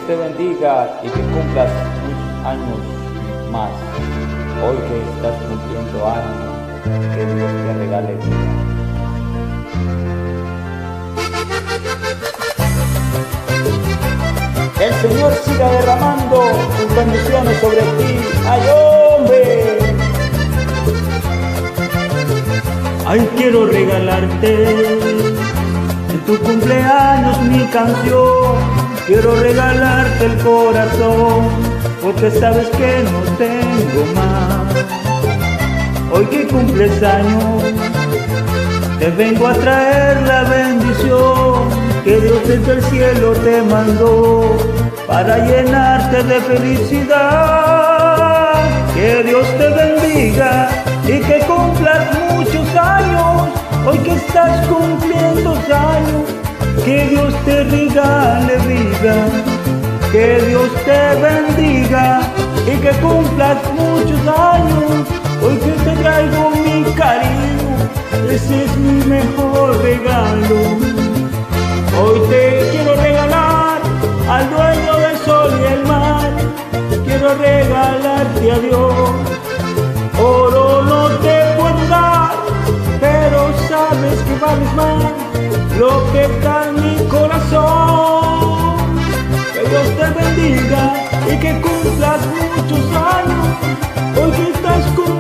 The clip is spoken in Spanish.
te bendiga y que cumplas muchos años más. Hoy que estás cumpliendo años, que Dios te regale vida. El Señor siga derramando sus bendiciones sobre ti. ¡Ay, hombre! Ay, quiero regalarte en tu cumpleaños mi canción. Quiero regalarte el corazón, porque sabes que no tengo más. Hoy que cumples años, te vengo a traer la bendición que Dios desde el cielo te mandó para llenarte de felicidad. Que Dios te bendiga y que cumplas muchos años. Hoy que estás cumpliendo años, que Dios te regale vida. Que Dios te bendiga y que cumplas muchos años. Hoy que te traigo mi cariño, ese es mi mejor regalo. Hoy te quiero regalar al dueño del sol y el mar. Quiero regalarte a Dios. Oro no te puedo dar, pero sabes que vales más lo que está en mi corazón. Que Dios te bendiga y que cumplas muchos años. Hoy que estás cumpliendo